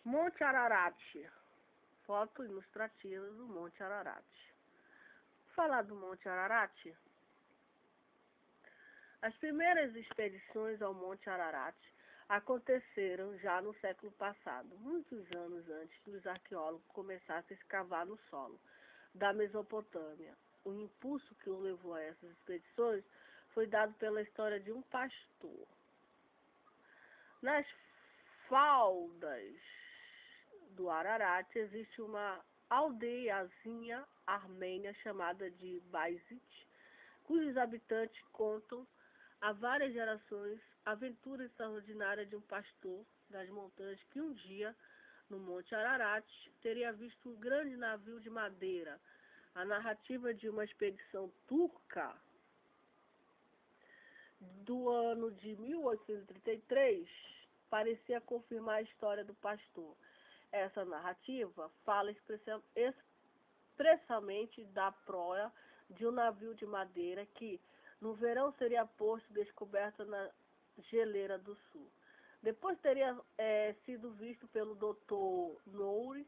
Monte Ararat. Foto ilustrativa do Monte Ararat. Falar do Monte Ararat. As primeiras expedições ao Monte Ararat aconteceram já no século passado, muitos anos antes que os arqueólogos começassem a escavar no solo da Mesopotâmia. O impulso que o levou a essas expedições foi dado pela história de um pastor. Nas faldas do Ararat existe uma aldeiazinha armênia chamada de Bayezid, cujos habitantes contam há várias gerações a aventura extraordinária de um pastor das montanhas que um dia, no Monte Ararat, teria visto um grande navio de madeira. A narrativa de uma expedição turca do ano de 1833 parecia confirmar a história do pastor. Essa narrativa fala expressamente da proa de um navio de madeira que, no verão, seria posto descoberto na geleira do sul. Depois teria sido visto pelo Dr. Nouri,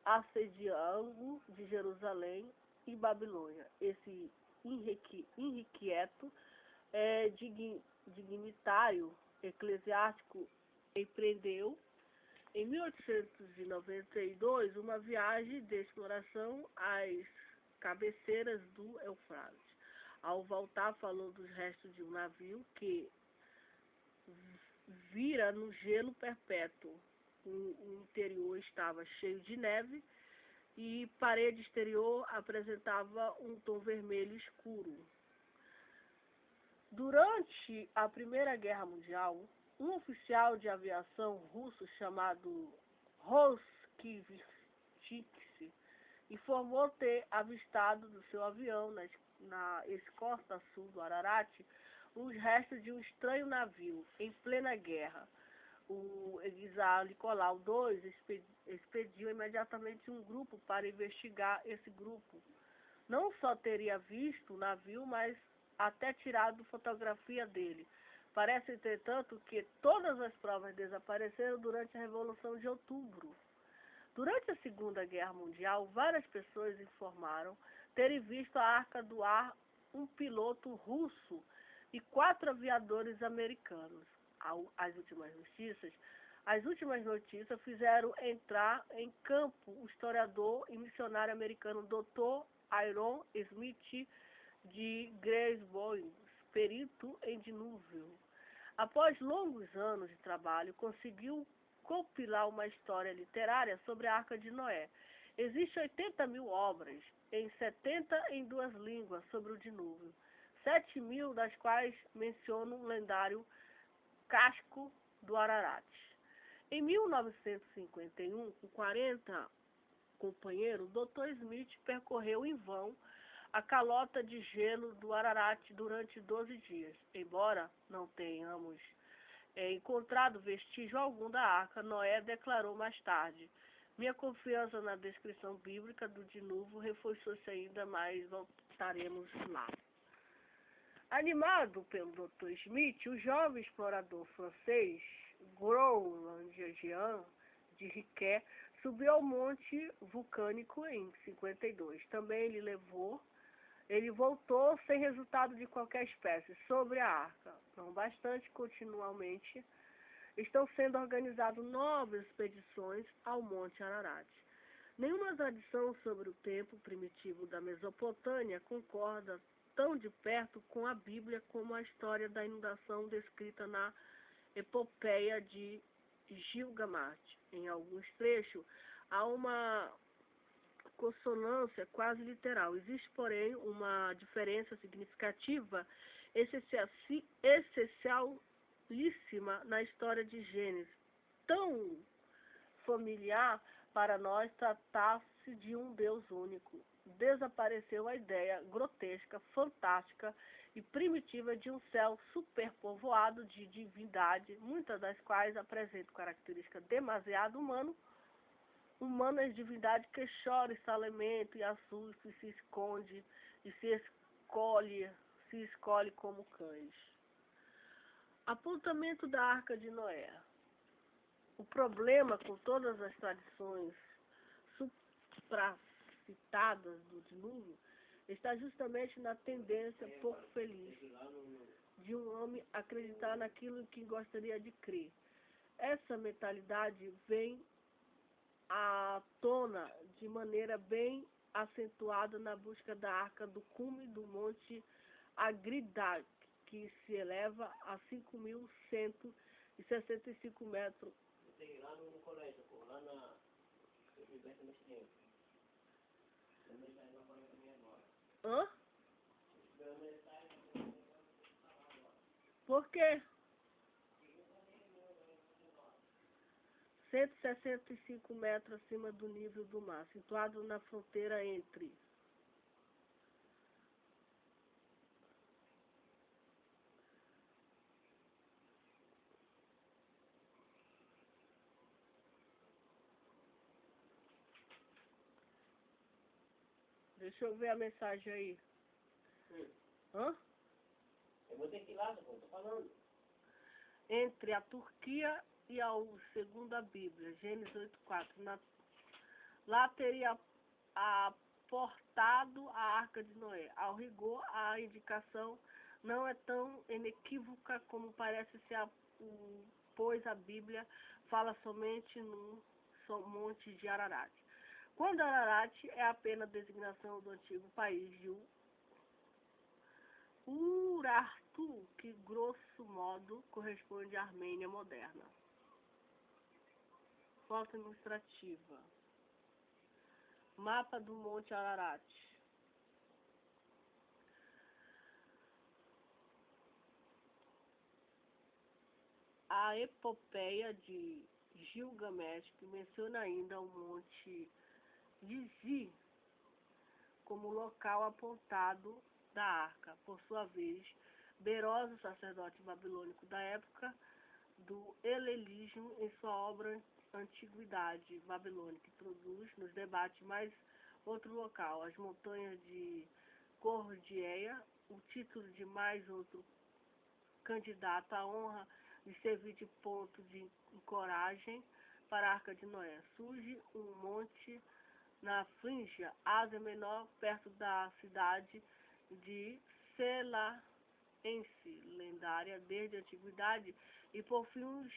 assediando de Jerusalém e Babilônia. Esse inquieto dignitário eclesiástico empreendeu em 1892 uma viagem de exploração às cabeceiras do Eufrates. Ao voltar, falou dos restos de um navio que vira no gelo perpétuo. O interior estava cheio de neve e parede exterior apresentava um tom vermelho escuro. Durante a Primeira Guerra Mundial, um oficial de aviação russo chamado Roskivitsky informou ter avistado do seu avião na escosta sul do Ararat os restos de um estranho navio em plena guerra. O Czar Nicolau II expediu imediatamente um grupo para investigar. Esse grupo não só teria visto o navio, mas até tirado fotografia dele. Parece, entretanto, que todas as provas desapareceram durante a Revolução de Outubro. Durante a Segunda Guerra Mundial, várias pessoas informaram terem visto a Arca do Ar, um piloto russo e 4 aviadores americanos. As últimas notícias fizeram entrar em campo o historiador e missionário americano Dr. Aaron Smith de Greensboro, perito em dilúvio. Após longos anos de trabalho, conseguiu compilar uma história literária sobre a Arca de Noé. Existem 80.000 obras, em 72 línguas, sobre o dilúvio, 7.000 das quais mencionam o lendário casco do Ararat. Em 1951, com 40 companheiros, Dr. Smith percorreu em vão a calota de gelo do Ararat durante 12 dias. Embora não tenhamos encontrado vestígio algum da arca, Noé declarou mais tarde: minha confiança na descrição bíblica do dilúvio reforçou-se ainda mais, voltaremos lá. Animado pelo Dr. Smith, o jovem explorador francês Groland Jean de Riquet subiu ao monte vulcânico em 52. Também ele voltou sem resultado de qualquer espécie sobre a arca. Não bastante, continuamente estão sendo organizadas novas expedições ao Monte Ararat. Nenhuma tradição sobre o tempo primitivo da Mesopotâmia concorda tão de perto com a Bíblia como a história da inundação descrita na epopeia de Gilgamesh. Em alguns trechos, há uma consonância quase literal. Existe, porém, uma diferença significativa, essencialíssima na história de Gênesis, tão familiar para nós tratar-se de um Deus único. Desapareceu a ideia grotesca, fantástica e primitiva de um céu superpovoado de divindade, muitas das quais apresentam características demasiado humanas, divindade que chora e se alimenta e assusta e se esconde e se escolhe como cães. Apontamento da Arca de Noé. O problema com todas as tradições supracitadas do dilúvio está justamente na tendência pouco feliz de um homem acreditar naquilo que gostaria de crer. Essa mentalidade vem à tona de maneira bem acentuada na busca da arca do cume do monte Agridag, que se eleva a 5.165 metros. Tem lá no colégio, pô, lá na Universidade de Tempo. Hã? Por quê? 165 metros acima do nível do mar, situado na fronteira entre Deixa eu ver a mensagem aí. Hã? Eu vou ter que ir lá, pô, tô falando. Entre a Turquia e segundo a Bíblia, Gênesis 8:4. Lá teria aportado a Arca de Noé. Ao rigor, a indicação não é tão inequívoca como parece ser, pois a Bíblia fala somente no monte de Ararat. Quando Ararat é apenas designação do antigo país de Urartu, que grosso modo corresponde à Armênia moderna. Foto ilustrativa. Mapa do Monte Ararat. A epopeia de Gilgamesh menciona ainda o Monte Gizi como local apontado da arca. Por sua vez, Beroz, o sacerdote babilônico da época do helenismo, em sua obra Antiguidade Babilônica, introduz nos debates mais outro local, as montanhas de Cordieia, o título de mais outro candidato à honra de servir de ponto de coragem para a Arca de Noé. Surge um monte na Frígia, Ásia Menor, perto da cidade de Selaense, lendária desde a antiguidade, e por fins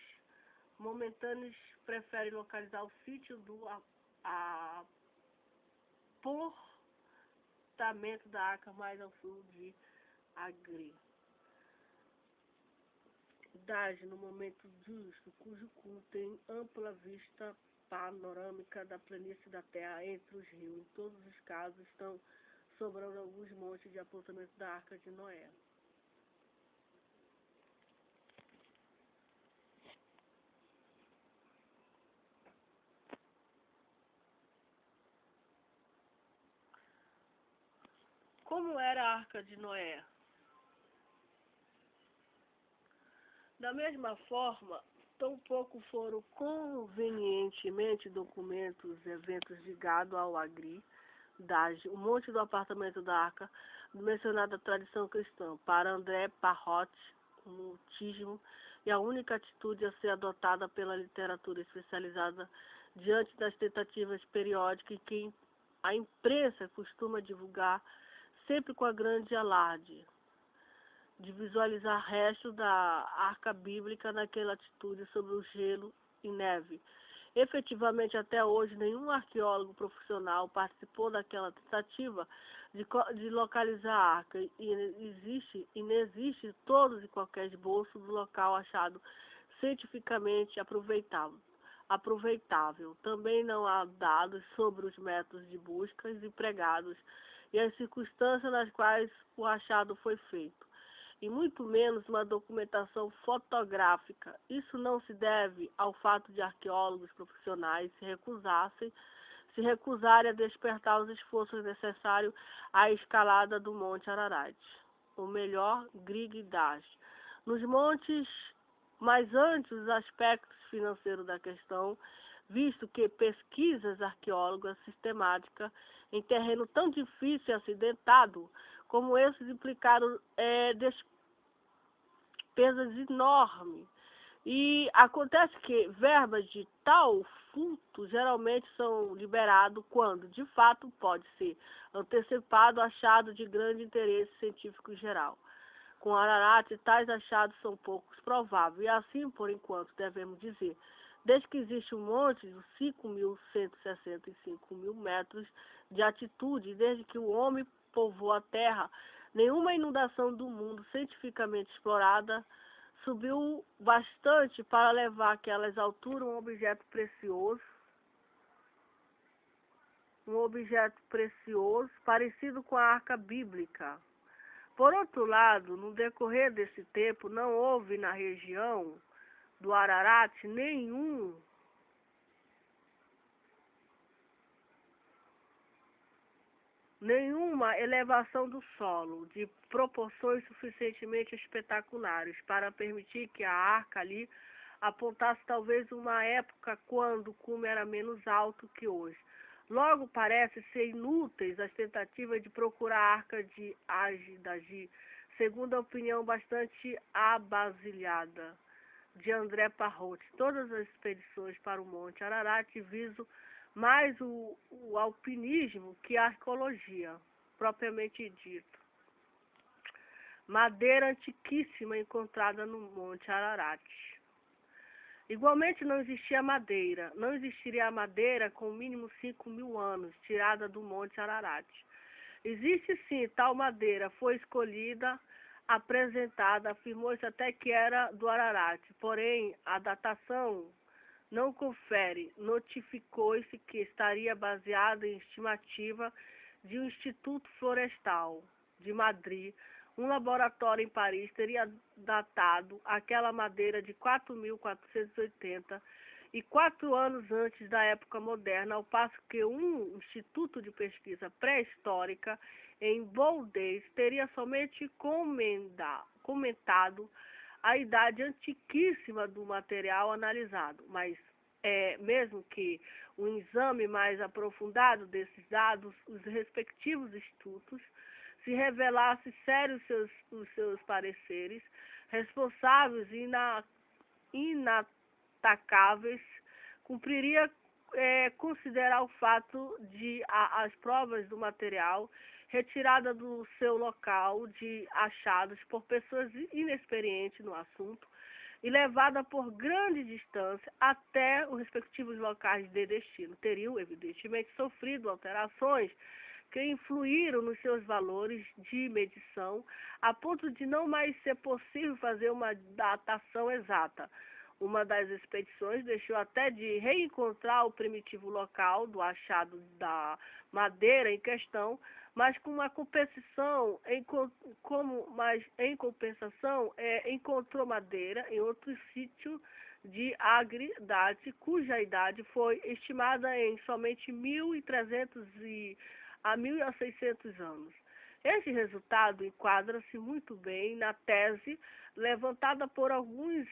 momentâneos prefere localizar o sítio do aportamento da arca mais ao sul de Agri. Dage no momento justo, cujo cume tem ampla vista panorâmica da planície da terra entre os rios. Em todos os casos estão sobrando alguns montes de apontamento da Arca de Noé. Como era a Arca de Noé? Da mesma forma, tampouco foram convenientemente documentos eventos ligados ao Agri, Dage, o monte do apartamento da Arca, mencionada tradição cristã, para André Parrot, o mutismo, e a única atitude a ser adotada pela literatura especializada diante das tentativas periódicas que a imprensa costuma divulgar sempre com a grande alarde de visualizar restos da arca bíblica naquela atitude sobre o gelo e neve. Efetivamente, até hoje, nenhum arqueólogo profissional participou daquela tentativa de localizar a arca e não existe todos e qualquer esboço do local achado cientificamente aproveitável. Também não há dados sobre os métodos de busca empregados e as circunstâncias nas quais o achado foi feito, e muito menos uma documentação fotográfica. Isso não se deve ao fato de arqueólogos profissionais se recusarem a despertar os esforços necessários à escalada do Monte Ararat, ou melhor, Grig Dash, nos montes, mas antes os aspectos financeiros da questão, visto que pesquisas arqueólogas sistemáticas em terreno tão difícil e acidentado como esses implicaram despesas enormes E acontece que verbas de tal funto geralmente são liberados quando, de fato, pode ser antecipado achado de grande interesse científico geral. Com Ararat, tais achados são poucos prováveis, e assim, por enquanto, devemos dizer, desde que existe um monte de 5.165 metros de altitude, desde que o homem povoou a Terra, nenhuma inundação do mundo cientificamente explorada subiu bastante para levar àquelas alturas um objeto precioso, parecido com a arca bíblica. Por outro lado, no decorrer desse tempo, não houve na região do Ararat nenhuma elevação do solo de proporções suficientemente espetaculares para permitir que a arca ali apontasse talvez uma época quando o cume era menos alto que hoje. Logo parece ser inúteis as tentativas de procurar a arca de Agidagi, segundo a opinião bastante abasilhada de André Parrot. Todas as expedições para o Monte Ararat visam mais o alpinismo que a arqueologia, propriamente dito. Madeira antiquíssima encontrada no Monte Ararat. Igualmente não existiria a madeira com o mínimo 5.000 anos, tirada do Monte Ararat. Existe sim, tal madeira foi escolhida, apresentada, afirmou-se até que era do Ararat, porém a datação não confere, notificou-se que estaria baseada em estimativa de um Instituto Florestal de Madrid. Um laboratório em Paris teria datado aquela madeira de 4.480 e 4 anos antes da época moderna, ao passo que um instituto de pesquisa pré-histórica em Bordeaux teria somente comentado a idade antiquíssima do material analisado, mas mesmo que um exame mais aprofundado desses dados, os respectivos institutos, se revelasse sérios os seus pareceres, responsáveis e inatacáveis, cumpriria considerar o fato de as provas do material retirada do seu local de achados por pessoas inexperientes no assunto e levada por grande distância até os respectivos locais de destino, teriam evidentemente sofrido alterações que influíram nos seus valores de medição, a ponto de não mais ser possível fazer uma datação exata. Uma das expedições deixou até de reencontrar o primitivo local do achado da madeira em questão, mas em compensação, encontrou madeira em outro sítio de Agridade, cuja idade foi estimada em somente 1.300 a 1.600 anos. Este resultado enquadra-se muito bem na tese levantada por alguns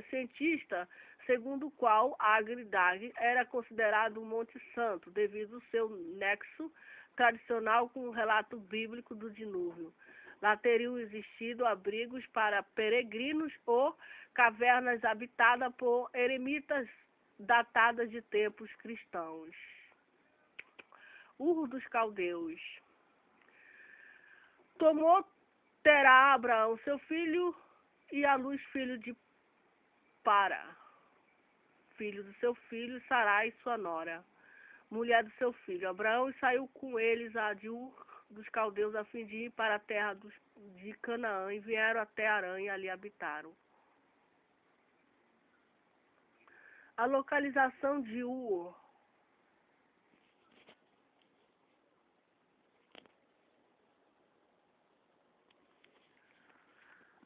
cientistas, segundo o qual Agridade era considerado um Monte Santo, devido ao seu nexo tradicional com o relato bíblico do dilúvio. Lá teriam existido abrigos para peregrinos ou cavernas habitadas por eremitas datadas de tempos cristãos. Ur dos Caldeus. Terá Abraão seu filho e a Luz filho de Para, filho do seu filho, Sarai sua nora, mulher do seu filho. Abraão saiu com eles de Ur dos Caldeus a fim de ir para a terra de Canaã e vieram até Arã e ali habitaram. A localização de Ur.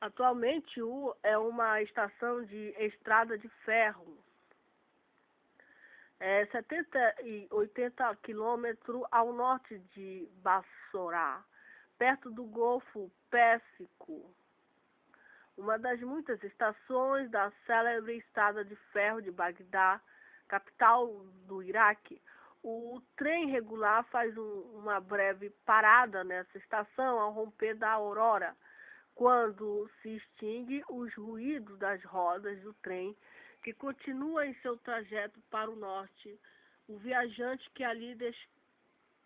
Atualmente, Ur é uma estação de estrada de ferro. 70 e 80 quilômetros ao norte de Bassorá, perto do Golfo Pérsico. Uma das muitas estações da célebre estrada de ferro de Bagdá, capital do Iraque. O trem regular faz uma breve parada nessa estação ao romper da aurora, Quando se extingue os ruídos das rodas do trem que continua em seu trajeto para o norte, o viajante que ali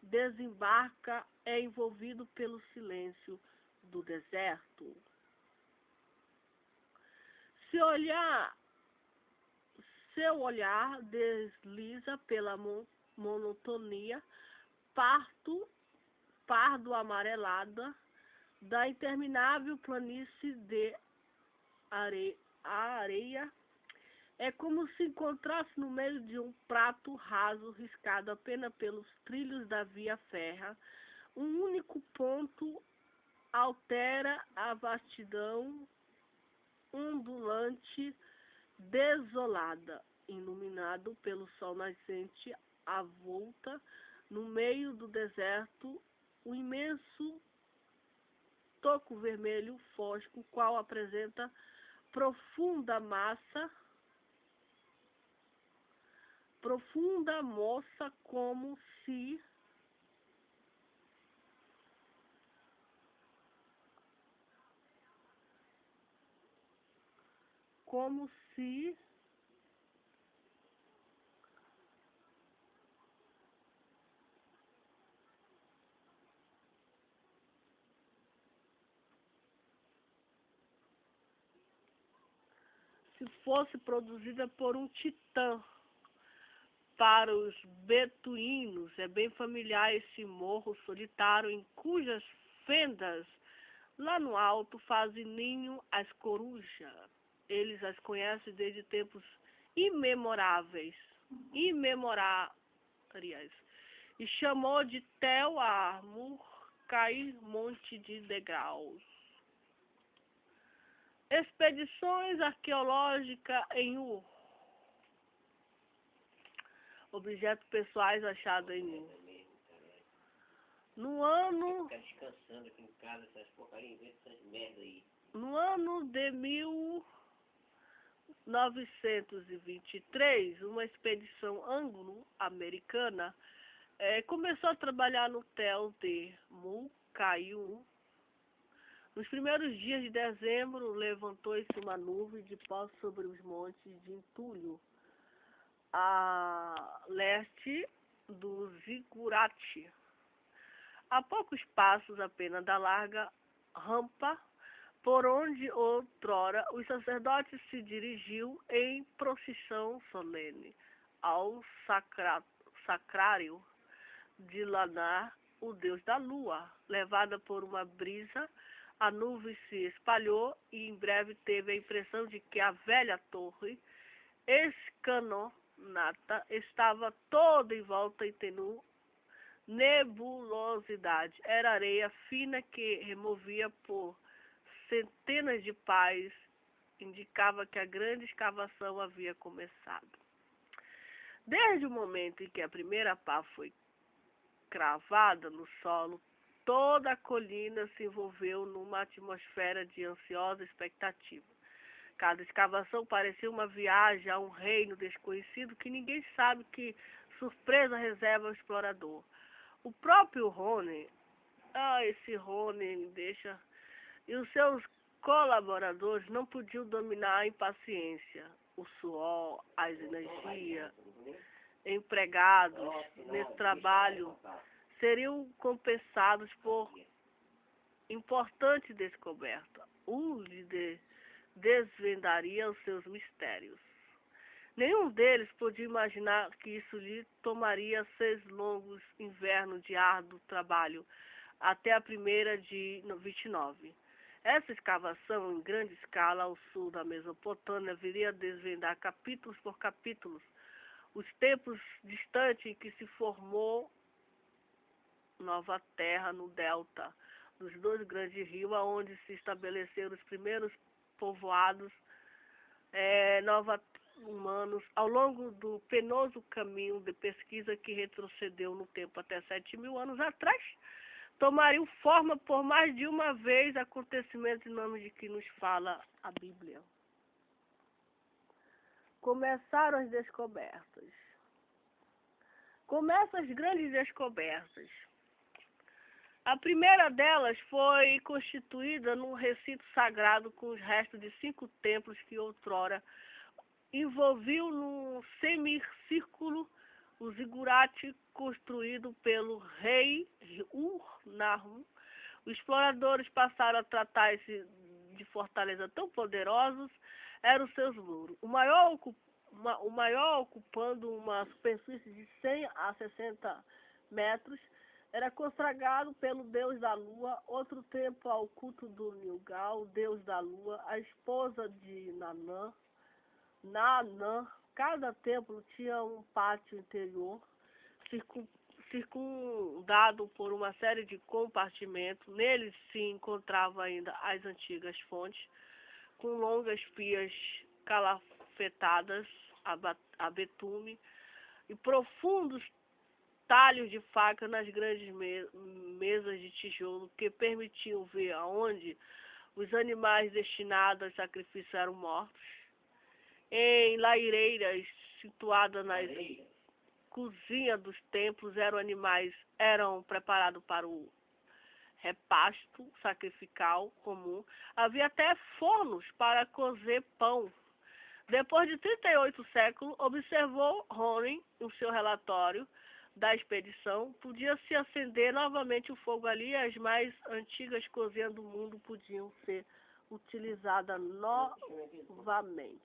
desembarca é envolvido pelo silêncio do deserto. Seu olhar desliza pela monotonia pardo-amarelada da interminável planície de areia. É como se encontrasse no meio de um prato raso, riscado apenas pelos trilhos da via férrea. Um único ponto altera a vastidão ondulante, desolada, iluminado pelo sol nascente à volta, no meio do deserto, o imenso toco vermelho fosco, qual apresenta profunda moça, como se fosse produzida por um titã. Para os beduínos é bem familiar esse morro solitário em cujas fendas lá no alto fazem ninho as corujas. Eles as conhecem desde tempos imemoráveis, e chamou de Tel Armur, cair monte de degraus. Expedições arqueológicas em objetos pessoais achados em no ano de 1923, uma expedição anglo-americana começou a trabalhar no Tel de Mucaiu. Nos primeiros dias de dezembro, levantou-se uma nuvem de pó sobre os montes de entulho, a leste do Zigurate, a poucos passos apenas da larga rampa por onde outrora os sacerdotes se dirigiam em procissão solene ao sacrário de Lanar, o deus da lua. Levada por uma brisa, a nuvem se espalhou e em breve teve a impressão de que a velha torre escanonata estava toda em volta em tenue nebulosidade. Era areia fina que removia por centenas de pás, indicava que a grande escavação havia começado. Desde o momento em que a primeira pá foi cravada no solo, toda a colina se envolveu numa atmosfera de ansiosa expectativa. Cada escavação parecia uma viagem a um reino desconhecido que ninguém sabe que surpresa reserva ao explorador. O próprio Rony, esse Rony deixa, e os seus colaboradores não podiam dominar a impaciência, o suor, as energias empregados nesse trabalho seriam compensados por importante descoberta. O líder desvendaria os seus mistérios. Nenhum deles podia imaginar que isso lhe tomaria 6 longos invernos de árduo trabalho, até a primeira de 29. Essa escavação em grande escala ao sul da Mesopotâmia viria a desvendar capítulos por capítulos os tempos distantes em que se formou nova terra no delta dos 2 grandes rios, onde se estabeleceram os primeiros povoados humanos, ao longo do penoso caminho de pesquisa que retrocedeu no tempo até 7.000 anos atrás, tomariam forma por mais de uma vez acontecimentos em nome de que nos fala a Bíblia. Começaram as descobertas. Começam as grandes descobertas. A primeira delas foi constituída num recinto sagrado com os restos de 5 templos que outrora envolviam num semicírculo o zigurate construído pelo rei Ur-Narrum. Os exploradores passaram a tratar-se de fortaleza tão poderosos eram os seus muros. O maior ocupando uma superfície de 100 a 60 metros, era consagrado pelo deus da lua, outro templo ao culto do Nilgal, deus da lua, a esposa de Nanã. Cada templo tinha um pátio interior, circundado por uma série de compartimentos. Neles se encontravam ainda as antigas fontes, com longas pias calafetadas a betume e profundos talhos de faca nas grandes mesas de tijolo que permitiam ver aonde os animais destinados ao sacrifício eram mortos. Em lareiras situadas nas cozinhas dos templos eram preparados para o repasto sacrificial comum. Havia até fornos para cozer pão. Depois de 38 séculos, observou Ronin no seu relatório da expedição, podia-se acender novamente o fogo ali e as mais antigas cozinhas do mundo podiam ser utilizadas novamente.